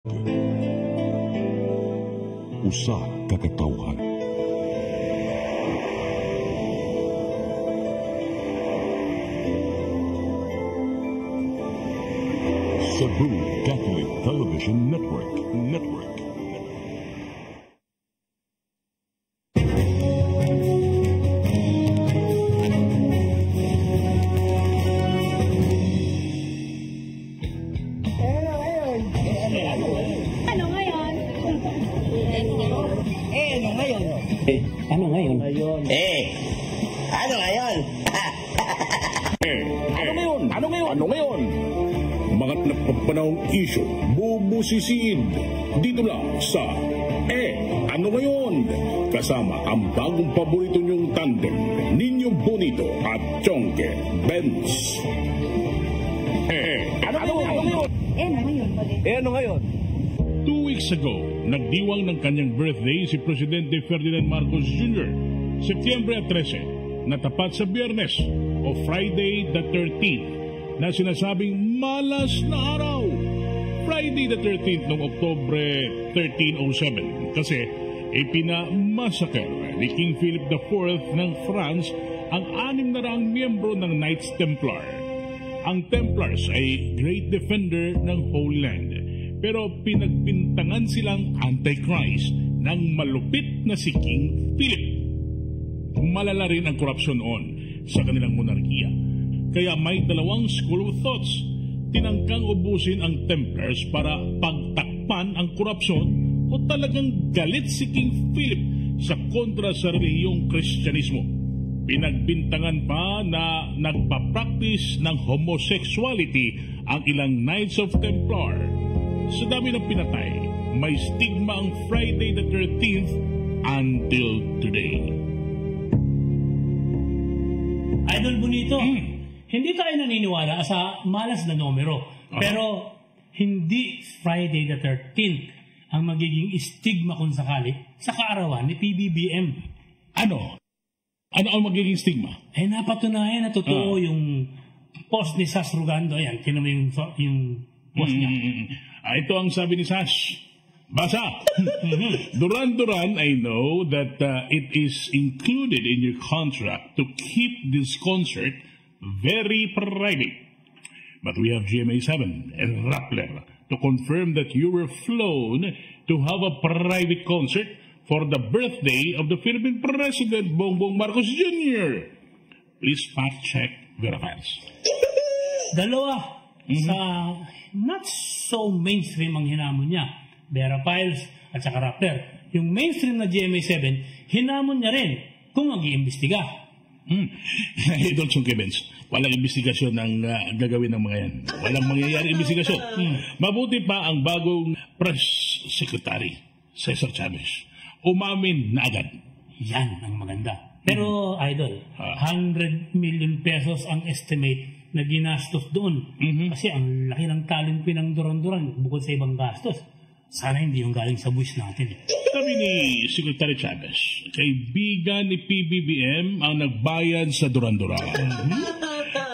Usa ka katawhan. Cebu Catholic Television Network. Ano ngayon? Ano ngayon? Mga napapanahong isyo, bubusisiin. Dito lang sa Ano Ngayon? Kasama ang bagong paborito niyong tandem, Ninyo Bonito at Chonke Benz. Ano ngayon? 2 weeks ago, nagdiwang ng kanyang birthday si Presidente Ferdinand Marcos Jr. Setyembre 13, natapat sa Biyernes o Friday the 13th na sinasabing malas na araw. Friday the 13th noong Oktobre 1307 kasi ipinamassacre ni King Philip IV ng France ang 600 miyembro ng Knights Templar. Ang Templars ay great defender ng Holy Land, pero pinagbintangan silang Antichrist ng malupit na si King Philip. Malala rin ang korupsyon noon sa kanilang monarkiya. Kaya may dalawang school of thoughts. Tinangkang ubusin ang Templars para pagtakpan ang korupsyon o talagang galit si King Philip sa kontra sa relihiyong Kristyanismo. Pinagbintangan pa na nagpa-practice ng homosexuality ang ilang Knights of Templar. Sa dami ng pinatay, may stigma ang Friday the 13th until today. Idol Bonito, hindi tayo naniniwala sa malas na numero. Pero hindi Friday the 13th ang magiging stigma kung sakali sa kaarawan ni PBBM. Ano? Ano ang magiging stigma? Napatunayan na totoo yung post ni Sas Rugando. Ayan, tinan mo yung post niya. Ito ang sabi ni Sash. Basa! Duran-Duran, I know that it is included in your contract to keep this concert very private. But we have GMA7 and Rappler to confirm that you were flown to have a private concert for the birthday of the Philippine President Bongbong Marcos Jr. Please fact-check verifies. Dalawa sa not so mainstream ang hinamon niya. Vera Piles at saka Rappler. Yung mainstream na GMA7, hinamon niya rin kung mag-iimbestiga. Idol Chonke Benz, walang investigasyon ang gagawin ng mga yan. Walang mangyayari investigasyon. Mabuti pa ang bagong press secretary, Cesar Chavez. Umamin na agad. Yan ang maganda. Pero, Idol, 100 million pesos ang estimate na ginastos doon. Kasi ang laki ng talent ng Duran-Duran bukod sa ibang gastos. Sana hindi yung galing sa buwis natin. Sabi ni Secretary Chavez, kaibigan ni PBBM ang nagbayad sa Duran-Duran.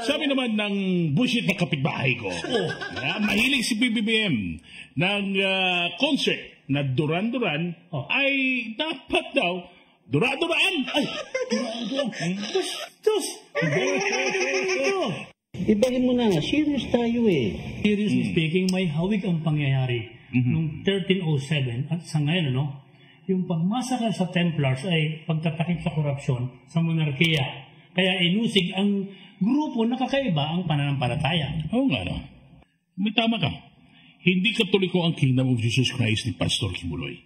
Sabi naman ng bullshit na kapitbahay ko, mahilig si PBBM ng concert na Duran-Duran ay dapat daw Duran-Duran! Ay! Tus! Ibahin mo na nga, serious tayo eh. Seriously speaking, may hawig ang pangyayari. Noong 1307 at sa ngayon, yung pagmasakal sa Templars ay pagtatakip sa korupsyon sa monarkiya. Kaya inusig ang grupo na kakaiba ang pananampalataya. Oo nga, no? May tama ka. Hindi katoliko ang Kingdom of Jesus Christ ni Pastor Kibuloy.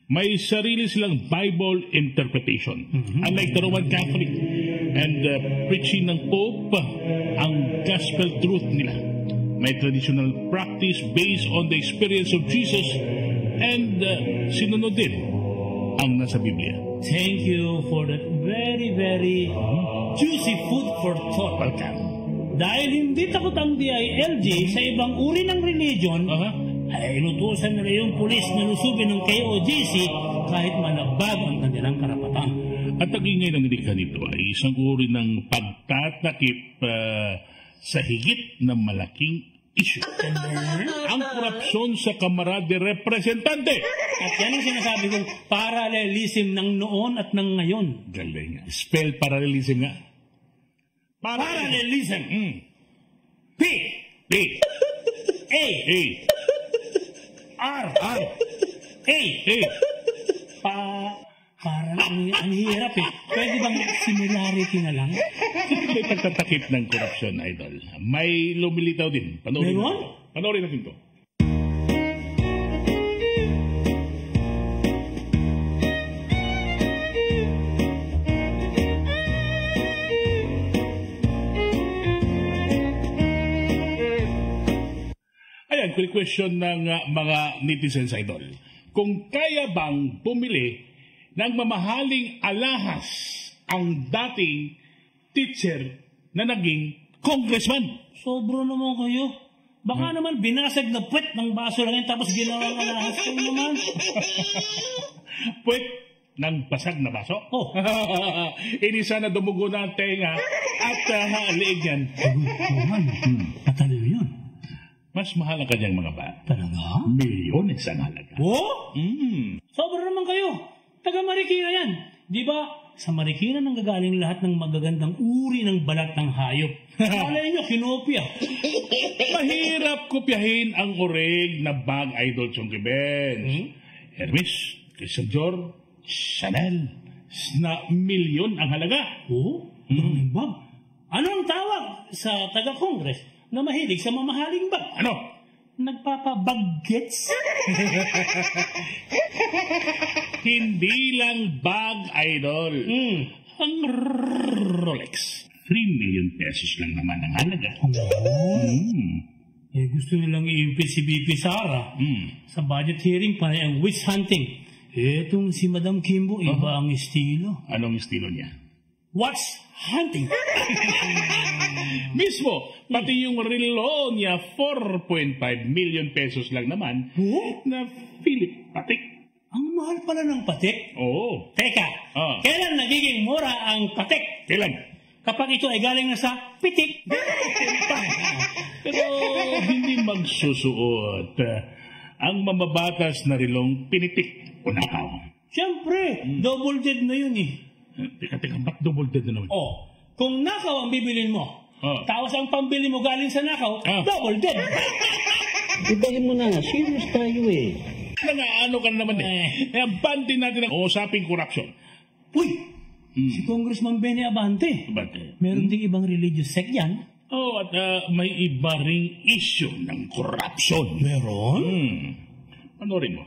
May sarili silang Bible interpretation. Unlike the Roman Catholic and preaching ng Pope, ang gospel truth nila. May traditional practice based on the experience of Jesus and sinunod din ang nasa Biblia. Thank you for that very, very juicy food for thought. Welcome. Dahil hindi takot ang DILG sa ibang uri ng religion, ay inutusan nila yung pulis na lusubin ng KOJC kahit malabag ang kanilang karapatan. At ang ingay ng nilikha nito ay isang uri ng pagtatakip sa higit na malaking issue. Ang korupsyon sa Kamara de Representante. At yan ang sinasabi kong parallelism ng noon at ng ngayon. Galing. Spell parallelism nga. Parallelism. P. P. A. A. R. R. A. A. Parang ang hirap eh. Pwede bang similarity na lang? May pagtatakip ng korupsyon, idol. May lumilitaw din. Panoorin Meron? Panoorin natin to. Ayan, question ng mga netizens, idol. Kung kaya bang bumili ng mamahaling alahas ang dating teacher na naging congressman? Sobro naman kayo. Baka naman binasag na puwet ng baso lang yun tapos ginawang alahas kayo naman. Puwet ng basag na baso? Oh. Inisa na dumugo na ang tenga at liig yan. Patalino yun. Mas mahal ang kanyang mga bata. Talaga? Milyones ang halaga. Oh? Sobra naman kayo. Taga Marikina yan. Di ba? Sa Marikina nang gagaling lahat ng magagandang uri ng balat ng hayop. Alay nyo, kinopya. Mahirap kopyahin ang oreg na bag, idol Chonky Benz. Hermes, Christian Dior, Chanel, na milyon ang halaga. Oh? Bag? Ano ang tawag sa taga-Congress na mahilig sa mamahaling bag? Ano? Nagpapabag-gets? Hindi lang bag, idol. Ang Rolex. 3 million pesos lang naman ang halaga. Eh, gusto nilang i-impit si BP Sara. Sa budget hearing, panay ang witch hunting. Etong si Madam Kimbo, iba ang estilo. Anong estilo niya? What's hunting? Mismo, pati yung relo niya, 4.5 million pesos lang naman, na Philip Patik. Ang mahal pala ng patik. Oo. Teka, kailan nagiging mura ang patik? Kailan? Kapag ito ay galing na sa pitik. Pero hindi magsusuot ang mamabatas na rilong pinitik o nakaw. Siyempre, double dead na yun eh. Teka, ba't double dead na naman? Kung nakaw ang bibilin mo, tapos ang pambili mo galing sa nakaw, double dead. Ibahin mo na, serious tayo eh. Ano ka naman eh. Bantin natin ang usaping korupsyon. Uy! Si Congressman Benny Abante. Meron ding ibang religious sect yan. At may iba ring issue ng korupsyon. Meron? Panorin mo.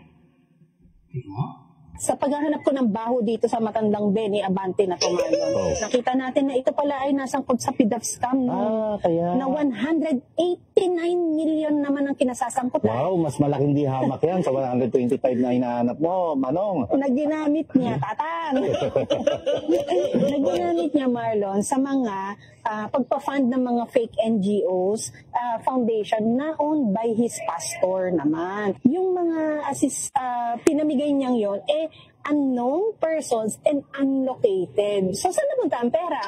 Sa paghahanap ko ng baho dito sa matandang Benny Abante na tumayon, nakita natin na ito pala ay nasangkot sa PDAP scam na 189 million naman ang kinasasangkot. Wow, mas malaking di hamak yan sa 125 na hinahanap mo, Manong. Naginamit niya, Tatang. Naginamit niya, Marlon, sa mga pagpa-fund ng mga fake NGOs, foundation na owned by his pastor naman. Yung mga pinamigay niyang yon, unknown persons and unlocated. So, saan napunta ang pera?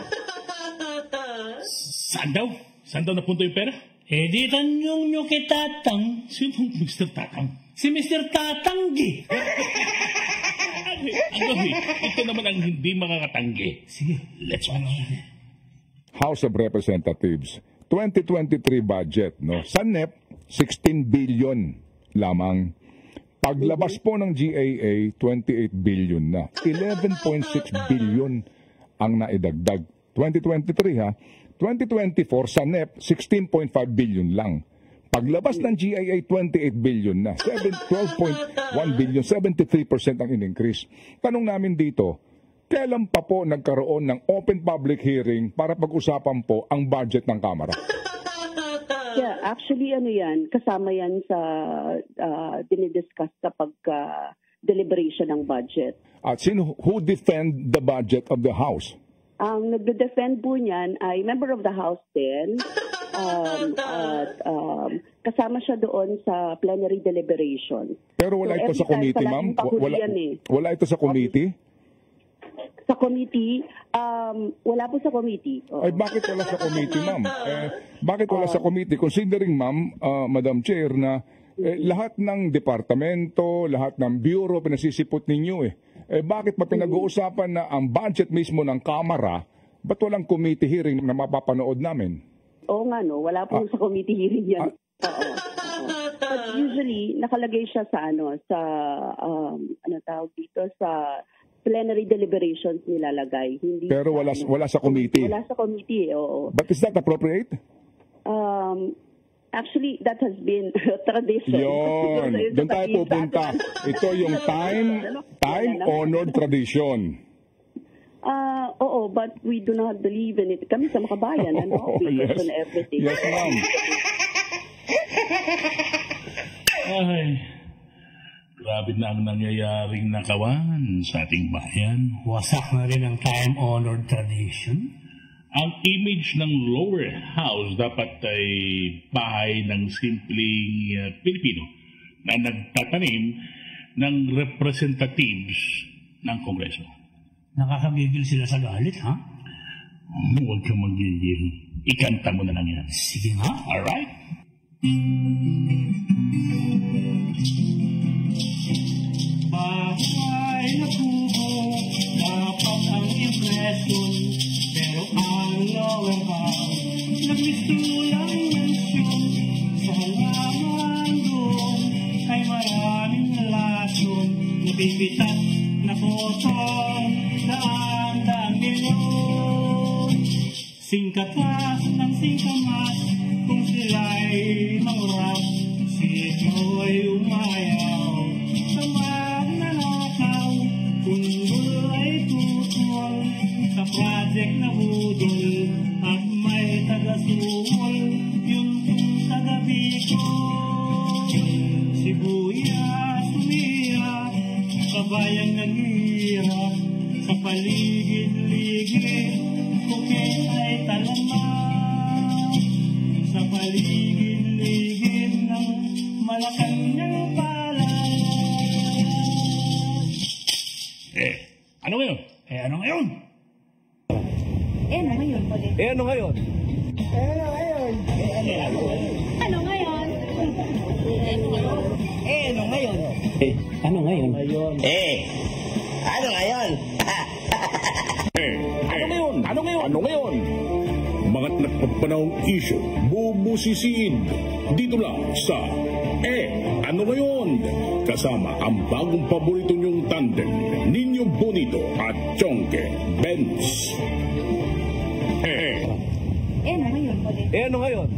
Saan daw? Saan daw napunta yung pera? Di tanong nyo kay Tatang. Sinong Mr. Tatang? Si Mr. Tatanggi. Ito naman ang hindi makakatanggi. Sige. Let's watch. House of Representatives 2023 budget, no? Sa NEP 16 billion lamang. Paglabas po ng GAA 28 billion na. 11.6 billion ang naidagdag. 2023 ha. 2024 sa NEP 16.5 billion lang. Paglabas ng GAA 28 billion na. 12.1 billion, 73% ang in-increase. Tanong namin dito, kailan pa po nagkaroon ng open public hearing para pag-usapan po ang budget ng Kamara? Yeah, actually yan, kasama yan sa dinidiscuss kapag deliberation ng budget. At who defend the budget of the House? Ang nagde-defend po niyan ay member of the House din. Kasama siya doon sa plenary deliberation. Pero wala ito sa committee, ma'am? Wala ito sa committee? Sa committee, wala po sa committee. Oo. Ay, bakit wala sa committee, ma'am? Bakit wala sa committee? Considering, ma'am, Madam Chair, na lahat ng departamento, lahat ng bureau, pinasisipot ninyo bakit pa pinag-uusapan na ang budget mismo ng Kamara, ba't walang committee hearing na mapapanood namin? Oo nga, no? Wala po sa committee hearing yan. Oo. But usually, nakalagay siya sa tawag dito, sa plenary deliberations nilalagay. Hindi pero wala sa committee. Wala sa committee, oo. But is that appropriate? Actually, that has been tradition. Yun. Doon tayo pupunta. Ito yung time-honored tradition. Oo, but we do not believe in it. Kami sa Makabayan, we question everything. Yes, ma'am. Ay, grabe na ang nangyayaring nakawan sa ating bayan. Wasak na rin ang time-honored tradition. Ang image ng lower house dapat ay bahay ng simpleng Pilipino na nagtatanim ng representatives ng Kongreso. Nakakagigil sila sa galit, ha? Huwag kang magigil. Ikanta mo na lang yan. Sige nga. Alright? Bahay na kubo, dapat ang impresyon. Pero ang lower house, nagmisulang mensyon. Sa halaman doon, ay maraming lasyon. Nabibitat na potong, daan-daan milyon. Singkatas ng singkamas, kung sila'y mangurap, sito'y umayaw. Sa magnanakaw, kung bula'y tutol, sa project na budol, at may taga-sumol, yung taga-gabi ko. Sibuyas, umiyak, kabayang naghihirap, sa paligid-ligid, bukit ay talamak. Sa paligid-ligid ng Malacanang palad. Ano ngayon? Ano ngayon? Ano ngayon? Ano ngayon? Ano ngayon? Ano ngayon? Ano ngayon? Ano ngayon? Mga nagpapanahong isyu, bubusisiin. Dito lang sa Ano Ngayon? Kasama ang bagong paborito niyong tandem, Ninyo Bonito at Chonke Benz. Ano ngayon? Ano ngayon?